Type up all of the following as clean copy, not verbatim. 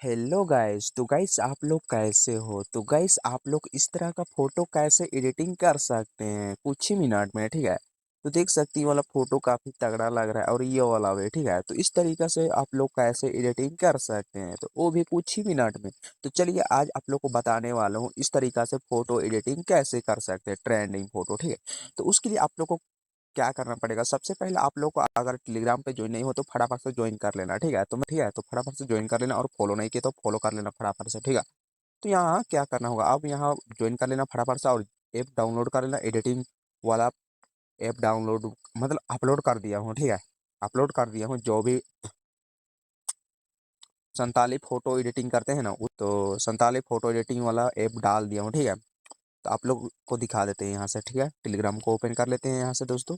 Hello guys. तो guys आप लोग कैसे हो? तो गाइस आप लोग इस तरह का फोटो कैसे एडिटिंग कर सकते हैं कुछ ही मिनट में, ठीक है। तो देख सकती वाला फोटो काफी तगड़ा लग रहा है और ये वाला भी, ठीक है। तो इस तरीके से आप लोग कैसे एडिटिंग कर सकते हैं, तो वो भी कुछ ही मिनट में। तो चलिए आज आप लोग को बताने वाला हूँ इस तरीका से फोटो एडिटिंग कैसे कर सकते हैं, ट्रेंडिंग फोटो, ठीक है। तो उसके लिए आप लोग को क्या करना पड़ेगा, सबसे पहले आप लोग को अगर टेलीग्राम पे ज्वाइन नहीं हो तो फटाफट से ज्वाइन कर लेना, ठीक है। तो मैं ठीक है, तो फटाफट से ज्वाइन कर लेना और फॉलो नहीं किया तो फॉलो कर लेना फटाफट से, ठीक है। तो यहाँ क्या करना होगा, अब यहाँ ज्वाइन कर लेना फटाफट से और ऐप डाउनलोड कर लेना। एडिटिंग वाला ऐप डाउनलोड मतलब अपलोड कर दिया हूँ, ठीक है। अपलोड कर दिया हूँ जो भी संताली फोटो एडिटिंग करते हैं ना, तो संताली फोटो एडिटिंग वाला ऐप डाल दिया हूँ, ठीक है। तो आप लोग को दिखा देते हैं यहाँ से, ठीक है। टेलीग्राम को ओपन कर लेते हैं यहाँ से दोस्तों।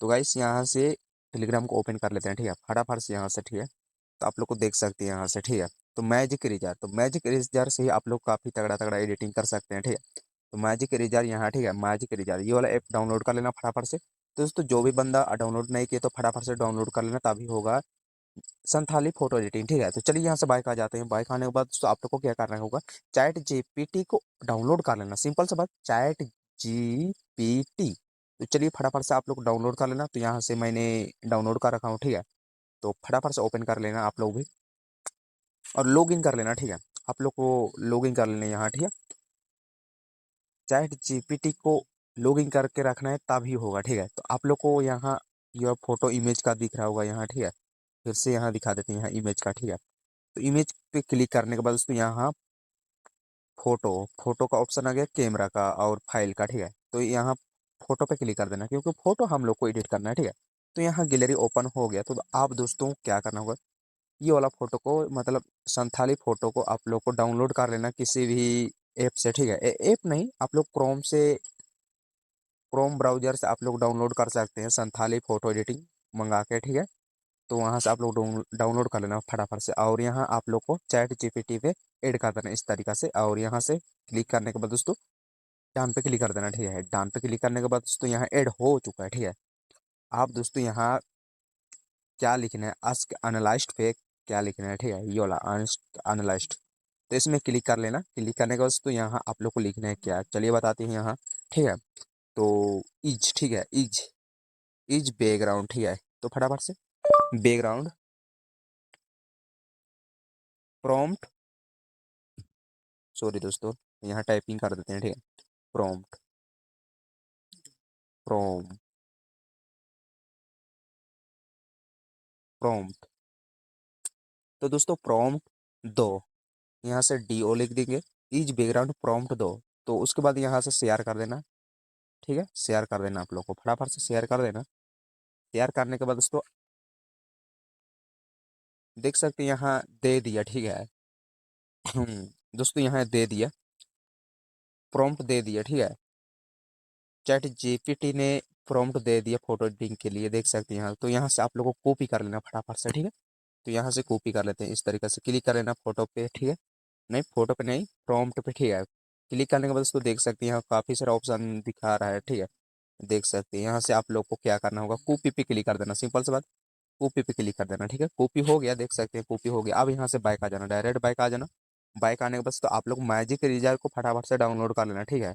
तो गाइस यहाँ से टेलीग्राम को ओपन कर लेते हैं, ठीक है, फटाफट से यहाँ से, ठीक है। तो आप लोग को देख सकते हैं यहाँ से, ठीक है। तो मैजिक इरेजर, तो मैजिक इरेजर से ही आप लोग काफ़ी तगड़ा तगड़ा एडिटिंग कर सकते हैं, ठीक है। तो मैजिक इरेजर यहाँ, ठीक है, मैजिक इरेजर ये वाला ऐप डाउनलोड कर लेना फटाफट से। तो दोस्तों जो भी बंदा डाउनलोड नहीं किया तो फटाफट से डाउनलोड कर लेना, तभी होगा संथाली फोटो एडिटिंग, ठीक है। तो चलिए यहाँ से बाइक आ जाते हैं। बाइक आने के बाद तो आप लोग को क्या करना होगा, चैट जीपीटी को डाउनलोड कर लेना, सिंपल सा बात, चैट जीपीटी। तो चलिए फटाफट से आप लोग डाउनलोड कर लेना। तो यहाँ से मैंने डाउनलोड कर रखा हूँ, ठीक है। तो फटाफट से ओपन कर लेना आप लोग भी और लॉग इन कर लेना, ठीक है। आप लोग को लॉग इन कर लेना यहाँ, ठीक है। चैट जीपीटी को लॉग इन करके रखना है तभी होगा, ठीक है। तो आप लोग को यहाँ यह फोटो इमेज का दिख रहा होगा यहाँ, ठीक है। फिर से यहाँ दिखा देते हैं यहाँ इमेज का, ठीक है। तो इमेज पे क्लिक करने के बाद दोस्तों यहाँ फोटो फोटो का ऑप्शन आ गया, कैमरा का और फाइल का, ठीक है। तो यहाँ फोटो पे क्लिक कर देना क्योंकि फोटो हम लोग को एडिट करना है, ठीक है। तो यहाँ गैलरी ओपन हो गया। तो आप दोस्तों क्या करना होगा, ये वाला फोटो को मतलब संथाली फोटो को आप लोग को डाउनलोड कर लेना किसी भी ऐप से, ठीक है। ऐप नहीं, आप लोग क्रोम से, क्रोम ब्राउजर से आप लोग डाउनलोड कर सकते हैं संथाली फोटो एडिटिंग मंगा के, ठीक है। तो वहाँ से आप लोग डाउनलोड कर लेना फटाफट से और यहाँ आप लोग को चैट जीपीटी पे ऐड कर देना इस तरीका से। और यहाँ से क्लिक करने के बाद दोस्तों डन पे क्लिक कर देना, ठीक है। डन पे क्लिक करने के बाद दोस्तों यहाँ ऐड हो चुका है, ठीक है। आप दोस्तों यहाँ क्या लिखना है, आस्क एनालाइज्ड पे क्या लिखना है, ठीक है, ये वाला एनालाइज्ड। तो इसमें क्लिक कर लेना। क्लिक करने के बाद दोस्तों यहाँ आप लोग को लिखना है क्या, चलिए बताते हैं यहाँ, ठीक है। तो इज, ठीक है, इज बैकग्राउंड, ठीक है। तो फटाफट से बैकग्राउंड प्रॉम्प्ट, सॉरी दोस्तों, यहाँ टाइपिंग कर देते हैं, ठीक है। प्रॉम्प्ट, प्रोम प्रॉम्प्ट। तो दोस्तों प्रॉम्प्ट दो, यहाँ से डी ओ लिख देंगे, इज बैकग्राउंड प्रॉम्प्ट दो। तो उसके बाद यहाँ से शेयर कर देना, ठीक है। शेयर कर देना आप लोग को, फटाफट से शेयर कर देना। शेयर करने के बाद दोस्तों देख सकते हैं यहाँ दे दिया, ठीक है। दोस्तों यहाँ दे दिया, प्रॉम्प्ट दे दिया, ठीक है। चैट जीपीटी ने प्रॉम्प्ट दे दिया फोटो एडिटिंग के लिए, देख सकते हैं यहाँ। तो यहाँ से आप लोग को कॉपी कर लेना फटाफट से, ठीक है। तो यहाँ से कॉपी कर लेते हैं इस तरीके से, क्लिक कर लेना फोटो पे, ठीक है। नहीं फोटो पे नहीं, प्रॉम्प्ट पे, ठीक है। क्लिक करने के बाद उसको देख सकते हैं यहाँ काफ़ी सारा ऑप्शन दिखा रहा है, ठीक है। देख सकते हैं यहाँ से आप लोग को क्या करना होगा, कॉपी पे क्लिक कर देना, सिंपल सी बात, कॉपी पे क्लिक कर देना, ठीक है। कॉपी हो गया, देख सकते हैं कॉपी हो गया। अब यहाँ से बाइक आ जाना, डायरेक्ट बाइक आ जाना। बाइक आने के बाद तो आप लोग मैजिक रीजर को फटाफट से डाउनलोड कर लेना, ठीक है।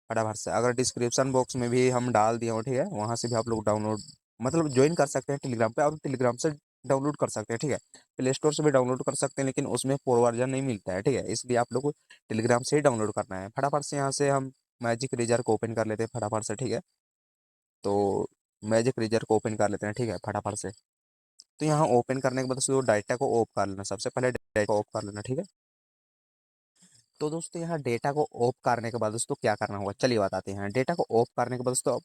फटाफट से अगर डिस्क्रिप्शन बॉक्स में भी हम डाल दिए हो, ठीक है, वहाँ से भी आप लोग डाउनलोड मतलब ज्वाइन कर सकते हैं टेलीग्राम पे और टेलीग्राम से डाउनलोड कर सकते हैं, ठीक है। प्ले स्टोर से भी डाउनलोड कर सकते हैं लेकिन उसमें प्रो वर्जन नहीं मिलता है, ठीक है। इसलिए आप लोग को टेलीग्राम से ही डाउनलोड करना है। फटाफट से यहाँ से हम मैजिक रीजर को ओपन कर लेते हैं फटाफट से, ठीक है। तो मैजिक रीजर को ओपन कर लेते हैं, ठीक है, फटाफट से। तो यहाँ ओपन करने के बाद उसको डाटा को ऑफ कर लेना, सबसे पहले डाटा को ऑफ कर लेना, ठीक है। तो दोस्तों यहाँ डेटा को ऑफ करने के बाद दोस्तों क्या करना होगा, चलिए बताते हैं। डेटा को ऑफ करने के बाद दोस्तों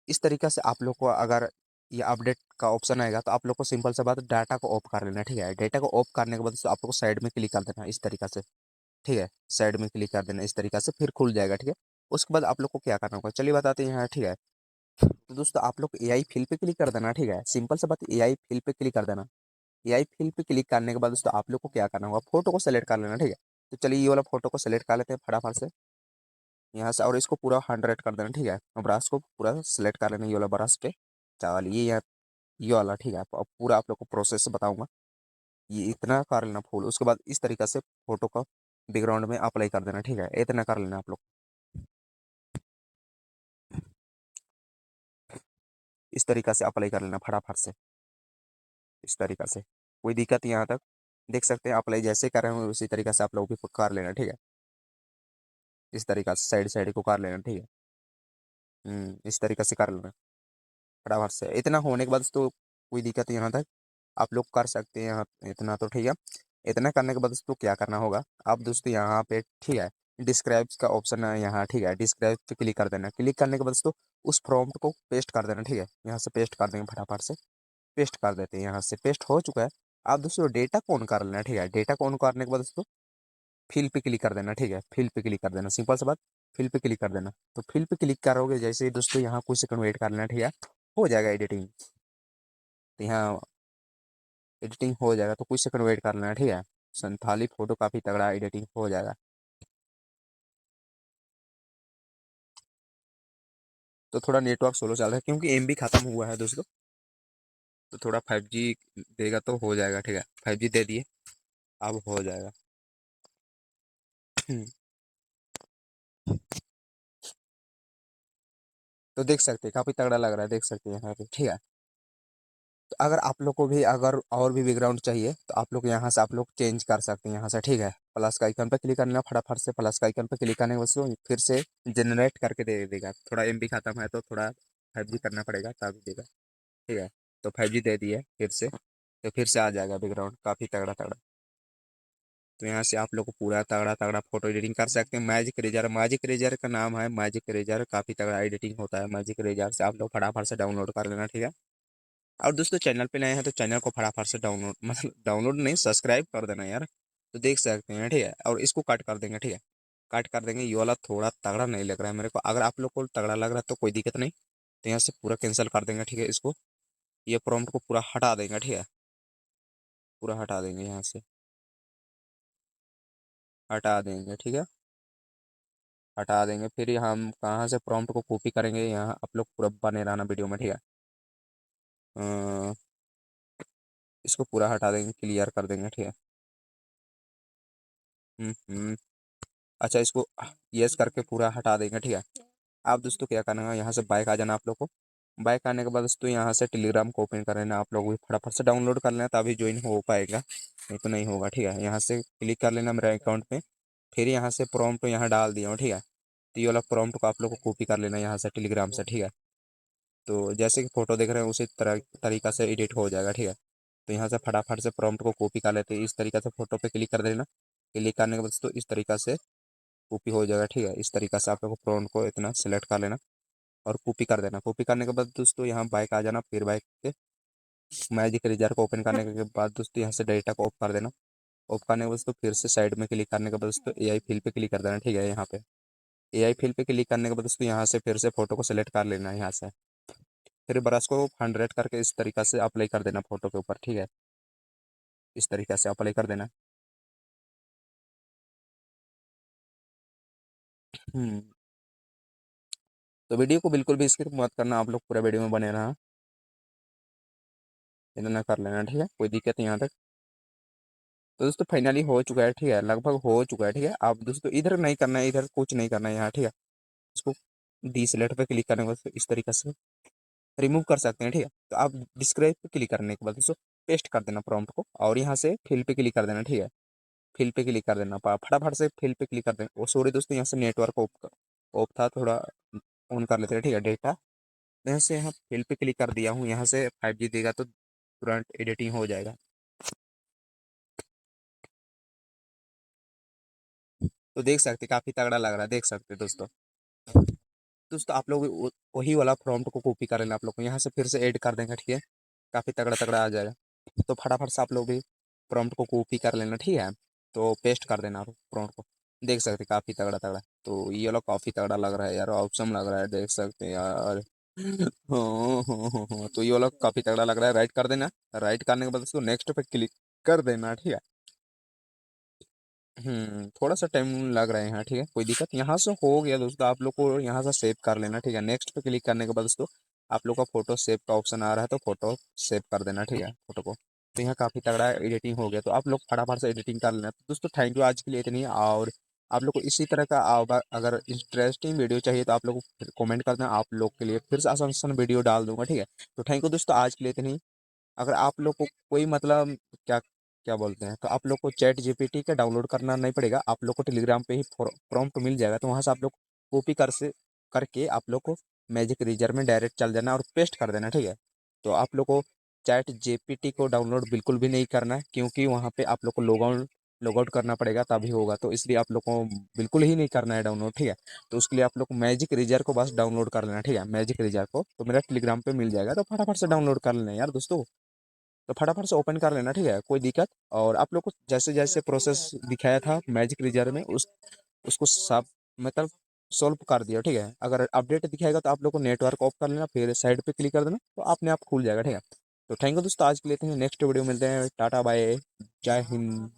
इस तरीके से आप लोग को अगर ये अपडेट का ऑप्शन आएगा तो आप लोग को सिंपल सा बात डाटा को ऑफ कर लेना, ठीक है। डेटा को ऑफ करने के बाद दोस्तों आप लोग को साइड में क्लिक कर देना इस तरीके से, ठीक है। साइड में क्लिक कर देना इस तरीके से, फिर खुल जाएगा, ठीक है। उसके बाद आप लोग को क्या करना होगा, चलिए बताते हैं यहाँ, ठीक है। तो दोस्तों आप लोग एआई फिल पे क्लिक कर देना, ठीक है। सिंपल सा बात, एआई फिल पे क्लिक कर देना। एआई फिल पे क्लिक करने के बाद दोस्तों आप लोग को क्या करना होगा, फोटो को सेलेक्ट कर लेना, ठीक है। तो चलिए ये वाला फोटो को सेलेक्ट कर लेते हैं फटाफट से यहाँ से और इसको पूरा 100 कर देना, ठीक है। और ब्रश को पूरा सेलेक्ट कर लेना ये वाला ब्रश पे, चावल ये वाला, ठीक है। अब पूरा आप लोग को प्रोसेस बताऊंगा। ये इतना कर लेना फुल, उसके बाद इस तरीका से फोटो का बैकग्राउंड में अप्लाई कर देना, ठीक है, इतना कर लेना आप लोग। इस तरीका से अप्लाई कर लेना फटाफट से, इस तरीका से। कोई दिक्कत यहाँ तक? देख सकते हैं अप्लाई जैसे कर रहे हैं उसी तरीका से आप लोग भी कर लेना, ठीक है। इस तरीका से साइड साइड को कर लेना, ठीक है। इस तरीका से कर लेना फटाफट से। इतना होने के बाद तो कोई दिक्कत यहाँ तक आप लोग कर सकते हैं यहाँ, इतना तो ठीक है। इतना करने के बाद दोस्तों क्या करना होगा, आप दोस्तों यहाँ पे, ठीक है, डिस्क्राइब का ऑप्शन है यहाँ, ठीक है, डिस्क्राइब पे क्लिक कर देना। क्लिक करने के बाद दोस्तों उस प्रॉम्प्ट को पेस्ट कर देना, ठीक है। यहाँ से पेस्ट कर देंगे फटाफट से, पेस्ट कर देते हैं। यहाँ से पेस्ट हो चुका है। आप दोस्तों डेटा को ऑन कर लेना, ठीक है। डेटा को ऑन करने के बाद दोस्तों फिल पे क्लिक कर देना, ठीक है। फिल पे क्लिक कर देना, सिंपल सा बात। फिल पे क्लिक कर देना। तो फिल पे क्लिक करोगे जैसे ही दोस्तों यहाँ कुछ सेकंड वेट कर लेना, ठीक है, हो जाएगा एडिटिंग। तो यहाँ एडिटिंग हो जाएगा, तो कुछ सेकंड वेट कर लेना, ठीक है। संथाली फोटो काफ़ी तगड़ा एडिटिंग हो जाएगा। तो थोड़ा नेटवर्क स्लो चल रहा है क्योंकि एमबी खत्म हुआ है दोस्तों। तो थोड़ा 5G देगा तो हो जाएगा, ठीक है। 5G दे दिए, अब हो जाएगा। तो देख सकते हैं काफ़ी तगड़ा लग रहा है, देख सकते हैं यहाँ पे, ठीक है। तो अगर आप लोग को भी अगर और भी बैकग्राउंड चाहिए तो आप लोग यहाँ से आप लोग चेंज कर सकते हैं यहाँ से, ठीक है। प्लस का आइकन पर क्लिक करना फटाफट से, प्लस का आइकन पर क्लिक करने के बाद उसको फिर से जनरेट करके दे देगा। थोड़ा एमबी खत्म है तो थोड़ा 5G करना पड़ेगा तब देगा, ठीक है। तो 5G दे दिए फिर से, तो फिर से आ जाएगा बैकग्राउंड काफ़ी तगड़ा तगड़ा। तो यहाँ से आप लोग को पूरा तगड़ा तगड़ा फोटो एडिटिंग कर सकते हैं। मैजिक रेजर, मैजिक रेजर का नाम है, मैजिक रेजर काफ़ी तगड़ा एडिटिंग होता है। मैजिक रेजर से आप लोग फटाफट से डाउनलोड कर लेना, ठीक है। और दोस्तों चैनल पे नए हैं तो चैनल को फटाफट से डाउनलोड, मतलब डाउनलोड नहीं, सब्सक्राइब कर देना यार। तो देख सकते हैं, ठीक है। और इसको कट कर देंगे, ठीक है, कट कर देंगे। ये वाला थोड़ा तगड़ा नहीं लग रहा है मेरे को, अगर आप लोग को तगड़ा लग रहा है तो कोई दिक्कत नहीं। तो यहाँ से पूरा कैंसिल कर देंगे, ठीक है। इसको, ये प्रॉम्प्ट को पूरा हटा देंगे, ठीक है, पूरा हटा देंगे यहाँ से, हटा देंगे, ठीक है, हटा देंगे। फिर हम कहाँ से प्रॉम्प्ट को कॉपी करेंगे, यहाँ आप लोग पूरा बने रहना वीडियो में, ठीक है। अ, इसको पूरा हटा देंगे, क्लियर कर देंगे, ठीक है। हम्म। अच्छा, इसको यस करके पूरा हटा देंगे, ठीक है। आप दोस्तों क्या करना है, यहाँ से बाइक आ जाना आप लोग को। बाइक आने के बाद दोस्तों यहाँ से टेलीग्राम को ओपन कर लेना, आप लोग भी फटाफट से डाउनलोड कर लेना तभी ज्वाइन हो पाएगा, नहीं तो नहीं होगा, ठीक है। यहाँ से क्लिक कर लेना मेरे अकाउंट पे। फिर यहाँ से प्रॉम्प्ट यहाँ डाल दिया हूँ, ठीक है। तो ये वाला प्रॉम्प्ट को आप लोग को कॉपी कर लेना यहाँ से टेलीग्राम से, ठीक है। तो जैसे कि फोटो देख रहे हैं उसी तरह तरीका से एडिट हो जाएगा, ठीक है। तो यहाँ से फटाफट से प्रॉम्प्ट को कॉपी कर लेते हैं, इस तरीका से फोटो पे क्लिक कर देना। क्लिक करने के बाद दोस्तों इस तरीका से कॉपी हो जाएगा, ठीक है। इस तरीका से आप लोग को प्रॉम्प्ट को इतना सेलेक्ट कर लेना और कॉपी कर देना। कॉपी करने के बाद दोस्तों यहाँ बाइक आ जाना, फिर बाइक पे मैजिक रेजर को ओपन करने के बाद दोस्तों यहाँ से डेटा को ऑफ कर देना। ऑफ करने के बाद दोस्तों फिर से साइड में क्लिक करने के बाद दोस्तों एआई फिल पे क्लिक कर देना, ठीक है। यहाँ पे एआई फिल पे क्लिक करने के बाद दोस्तों यहाँ से फिर से फोटो को सिलेक्ट कर लेना है यहाँ से। फिर ब्रश को 100 करके इस तरीका से अप्लाई कर देना फोटो के ऊपर, ठीक है। इस तरीका से अप्लाई कर देना। हम्म। तो वीडियो को बिल्कुल भी स्किप मत करना, आप लोग पूरा वीडियो में बने रहना, इतना कर लेना, ठीक है, कोई दिक्कत नहीं यहाँ तक। तो दोस्तों फाइनली हो चुका है, ठीक है, लगभग हो चुका है, ठीक है। आप दोस्तों इधर नहीं करना है, इधर कुछ नहीं करना है यहाँ, ठीक है। इसको डी सेलेक्ट पे क्लिक करने के बाद इस तरीके से रिमूव कर सकते हैं, ठीक है। तो आप डिस्क्राइब पे क्लिक करने के बाद दोस्तों पेस्ट कर देना प्रॉम्प्ट को और यहाँ से फिल पे क्लिक कर देना, ठीक है। फिल पे क्लिक कर देना, फटाफट से फिल पे क्लिक कर देना। वो सॉरी दोस्तों, यहाँ से नेटवर्क ऑफ ऑफ था, थोड़ा ऑन कर लेते हैं, ठीक है, डेटा। यहाँ से यहाँ फिल पे क्लिक कर दिया हूँ, यहाँ से 5G देगा तो तुरंत एडिटिंग हो जाएगा। तो देख सकते काफ़ी तगड़ा लग रहा है, देख सकते दोस्तों। दोस्तों आप लोग वही वाला प्रॉम्प्ट को कॉपी कर लेना, आप लोग को यहाँ से फिर से ऐड कर देंगे, ठीक है। काफ़ी तगड़ा तगड़ा आ जाएगा। तो फटाफट से आप लोग भी प्रॉम्प्ट को कॉपी कर लेना, ठीक है। तो पेस्ट कर देना प्रॉम्प्ट को। देख सकते काफ़ी तगड़ा तगड़ा, तो ये वाला काफ़ी तगड़ा लग रहा है यार, ऑप्शन लग रहा है, देख सकते हैं यार। हाँ। तो ये वाला काफ़ी तगड़ा लग रहा है, राइट कर देना। राइट करने के बाद उसको नेक्स्ट पे क्लिक कर देना, ठीक है। थोड़ा सा टाइम लग रहा है यहाँ, ठीक है, कोई दिक्कत। यहाँ से हो गया दोस्तों, आप लोग को यहाँ से सेव कर लेना, ठीक है। नेक्स्ट पे क्लिक करने के बाद दोस्तों आप लोग का फोटो सेव का ऑप्शन आ रहा है, तो फोटो सेव कर देना, ठीक है, फोटो को। तो यहाँ काफ़ी तगड़ा एडिटिंग हो गया, तो आप लोग फटाफट से एडिटिंग कर लेना। तो दोस्तों थैंक यू आज के लिए इतनी ही। और आप लोग को इसी तरह का अगर इंटरेस्टिंग वीडियो चाहिए तो आप लोग को कमेंट कर देना, आप लोग के लिए फिर से आसान आसान वीडियो डाल दूंगा, ठीक है। तो थैंक यू दोस्तों आज के लिए इतनी ही। अगर आप लोग को कोई मतलब क्या क्या बोलते हैं, तो आप लोग को चैट जीपीटी का डाउनलोड करना नहीं पड़ेगा, आप लोग को टेलीग्राम पे ही प्रॉम्प्ट मिल जाएगा, तो वहाँ से आप लोग कॉपी करके आप लोग को मैजिक रीजर में डायरेक्ट चल जाना और पेस्ट कर देना, ठीक है। तो आप लोग को चैट जीपीटी को डाउनलोड बिल्कुल भी नहीं करना है, क्योंकि वहाँ पे आप लोग को लॉग आउट करना पड़ेगा तभी होगा, तो इसलिए आप लोग को बिल्कुल ही नहीं करना है डाउनलोड, ठीक है। तो उसके लिए आप लोग को मैजिक रीजर को बस डाउनलोड कर लेना, ठीक है। मैजिक रीजर को तो मेरा टेलीग्राम पे मिल जाएगा, तो फटाफट से डाउनलोड कर लेना यार दोस्तों। तो फटाफट से ओपन कर लेना, ठीक है, कोई दिक्कत। और आप लोग को जैसे जैसे प्रोसेस दिखाया था मैजिक रीजर में उसको सब मतलब सॉल्व कर दिया, ठीक है। अगर अपडेट दिखाएगा तो आप लोग को नेटवर्क ऑफ कर लेना, फिर साइड पे क्लिक कर देना, तो अपने आप खुल जाएगा, ठीक है। तो थैंक यू दोस्तों आज के लिए, नेक्स्ट वीडियो मिलते हैं, टाटा बाय, जय हिंद।